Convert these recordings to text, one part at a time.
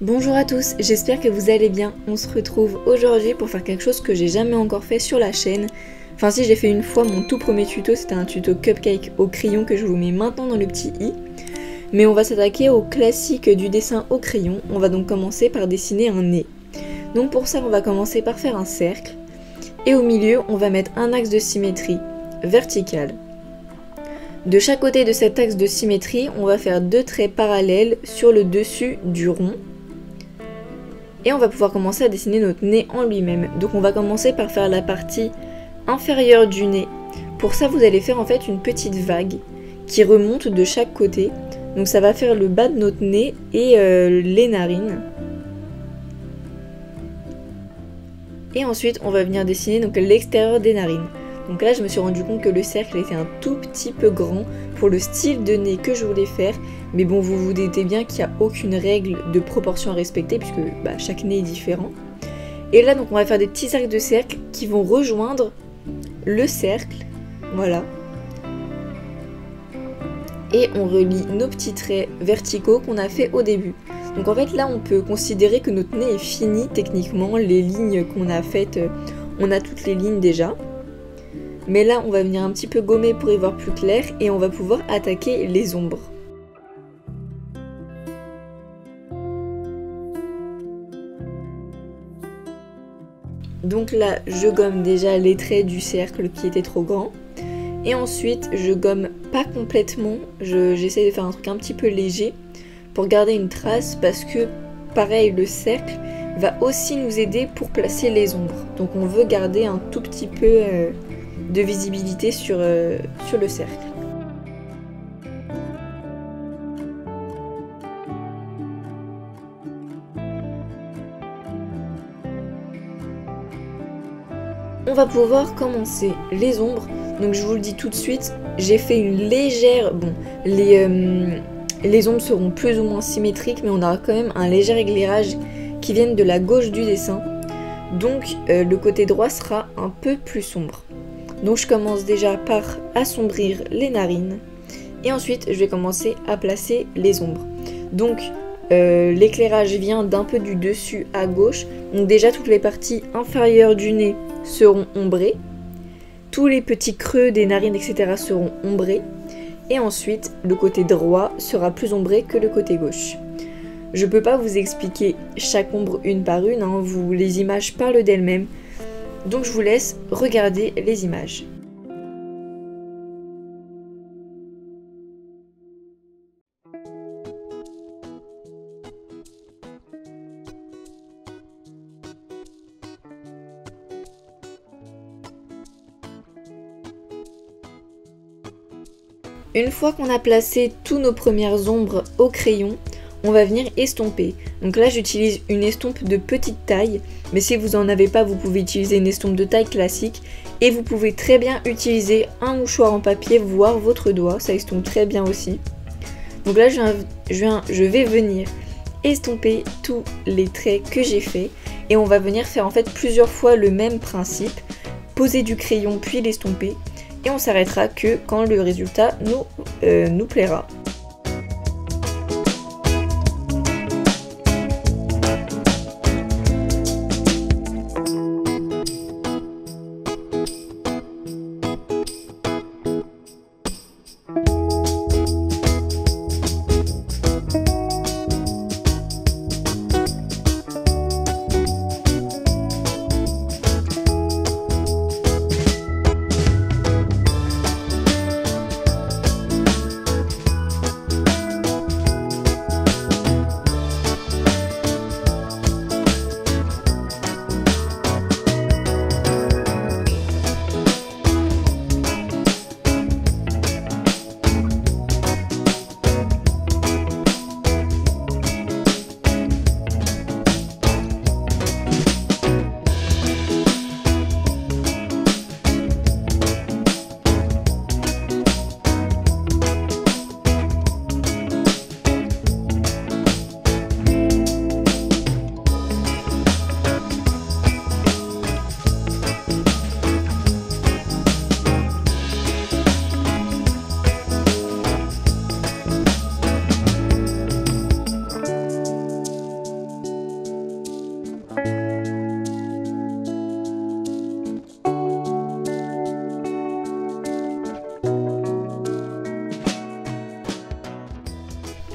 Bonjour à tous, j'espère que vous allez bien. On se retrouve aujourd'hui pour faire quelque chose que j'ai jamais encore fait sur la chaîne. Enfin si, j'ai fait une fois mon tout premier tuto, c'était un tuto cupcake au crayon que je vous mets maintenant dans le petit i. Mais on va s'attaquer au classique du dessin au crayon. On va donc commencer par dessiner un nez. Donc pour ça on va commencer par faire un cercle. Et au milieu on va mettre un axe de symétrie vertical. De chaque côté de cet axe de symétrie, on va faire deux traits parallèles sur le dessus du rond. Et on va pouvoir commencer à dessiner notre nez en lui-même. Donc on va commencer par faire la partie inférieure du nez. Pour ça vous allez faire en fait une petite vague qui remonte de chaque côté. Donc ça va faire le bas de notre nez et les narines. Et ensuite on va venir dessiner donc l'extérieur des narines. Donc là je me suis rendu compte que le cercle était un tout petit peu grand pour le style de nez que je voulais faire. Mais bon, vous vous doutez bien qu'il n'y a aucune règle de proportion à respecter puisque chaque nez est différent. Et là donc on va faire des petits arcs de cercle qui vont rejoindre le cercle. Voilà. Et on relie nos petits traits verticaux qu'on a fait au début. Donc en fait là on peut considérer que notre nez est fini techniquement. Les lignes qu'on a faites, on a toutes les lignes déjà. Mais là on va venir un petit peu gommer pour y voir plus clair et on va pouvoir attaquer les ombres. Donc là je gomme déjà les traits du cercle qui étaient trop grands. Et ensuite je gomme pas complètement, j'essaie de faire un truc un petit peu léger pour garder une trace parce que pareil le cercle va aussi nous aider pour placer les ombres. Donc on veut garder un tout petit peu de visibilité sur le cercle. On va pouvoir commencer les ombres. Donc je vous le dis tout de suite, j'ai fait une légère... Bon, les ombres seront plus ou moins symétriques, mais on aura quand même un léger éclairage qui vient de la gauche du dessin. Donc le côté droit sera un peu plus sombre. Donc je commence déjà par assombrir les narines. Et ensuite je vais commencer à placer les ombres. Donc l'éclairage vient d'un peu du dessus à gauche. Donc déjà toutes les parties inférieures du nez seront ombrés. Tous les petits creux des narines, etc. seront ombrés. Et ensuite, le côté droit sera plus ombré que le côté gauche. Je ne peux pas vous expliquer chaque ombre une par une, hein, les images parlent d'elles-mêmes. Donc je vous laisse regarder les images. Une fois qu'on a placé tous nos premières ombres au crayon, on va venir estomper. Donc là j'utilise une estompe de petite taille, mais si vous n'en avez pas, vous pouvez utiliser une estompe de taille classique. Et vous pouvez très bien utiliser un mouchoir en papier, voire votre doigt, ça estompe très bien aussi. Donc là je vais venir estomper tous les traits que j'ai fait. Et on va venir faire en fait plusieurs fois le même principe, poser du crayon puis l'estomper. Et on s'arrêtera que quand le résultat nous plaira.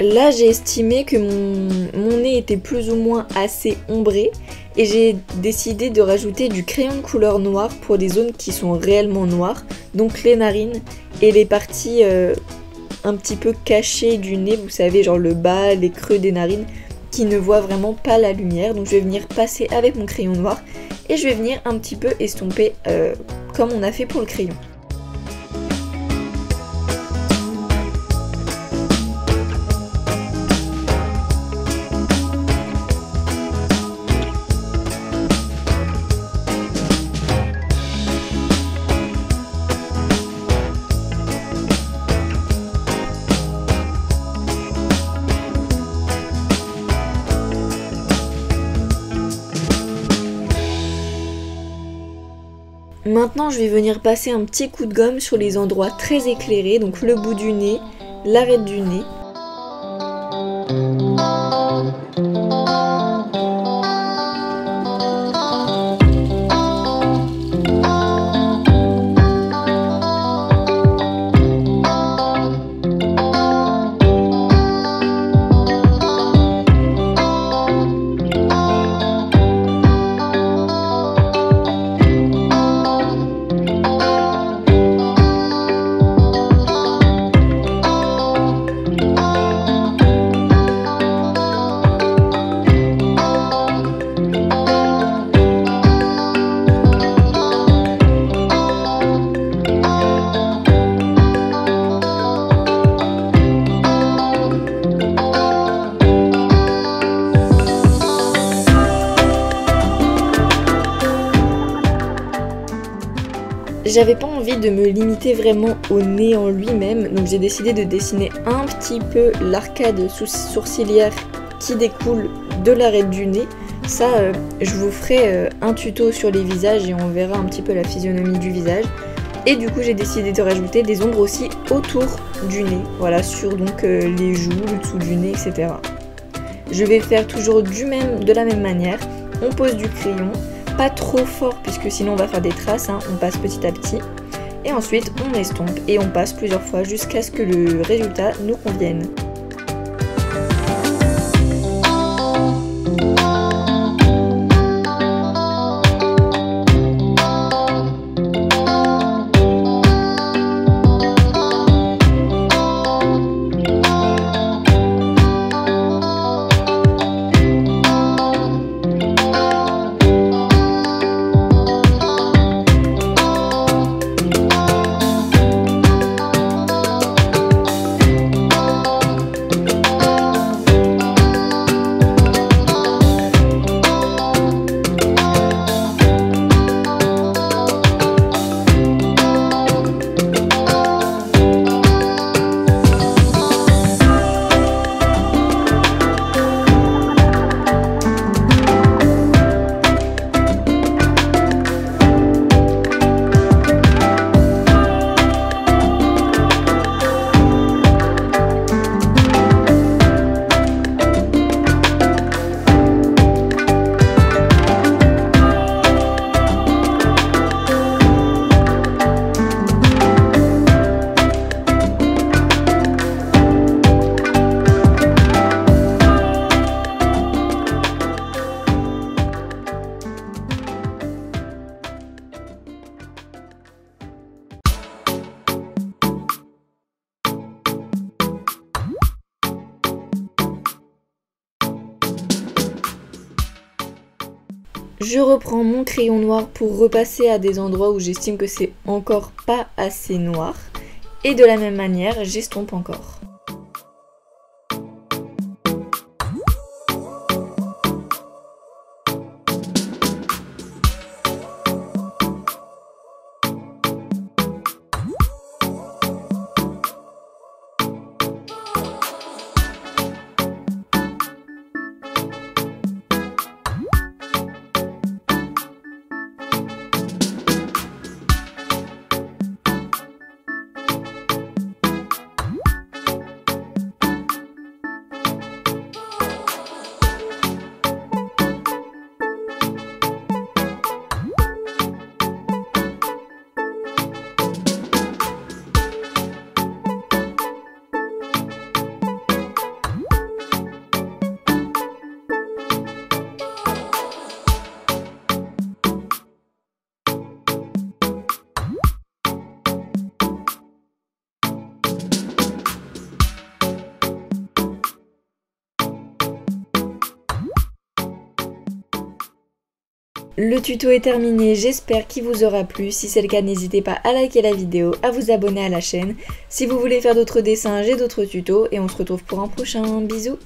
là j'ai estimé que mon nez était plus ou moins assez ombré et j'ai décidé de rajouter du crayon de couleur noire pour des zones qui sont réellement noires, donc les narines et les parties un petit peu cachées du nez, vous savez, genre le bas, les creux des narines qui ne voient vraiment pas la lumière. Donc je vais venir passer avec mon crayon noir et je vais venir un petit peu estomper comme on a fait pour le crayon. Maintenant je vais venir passer un petit coup de gomme sur les endroits très éclairés, donc le bout du nez, l'arête du nez. J'avais pas envie de me limiter vraiment au nez en lui-même, donc j'ai décidé de dessiner un petit peu l'arcade sourcilière qui découle de l'arête du nez. Ça, je vous ferai un tuto sur les visages et on verra un petit peu la physionomie du visage. Et du coup j'ai décidé de rajouter des ombres aussi autour du nez, voilà, sur donc les joues, le dessous du nez, etc. Je vais faire toujours de la même manière. On pose du crayon, pas trop fort puisque sinon on va faire des traces, hein. On passe petit à petit. Et ensuite on estompe et on passe plusieurs fois jusqu'à ce que le résultat nous convienne. Je reprends mon crayon noir pour repasser à des endroits où j'estime que c'est encore pas assez noir. Et de la même manière, j'estompe encore. Le tuto est terminé, j'espère qu'il vous aura plu. Si c'est le cas, n'hésitez pas à liker la vidéo, à vous abonner à la chaîne. Si vous voulez faire d'autres dessins, j'ai d'autres tutos et on se retrouve pour un prochain. Bisous!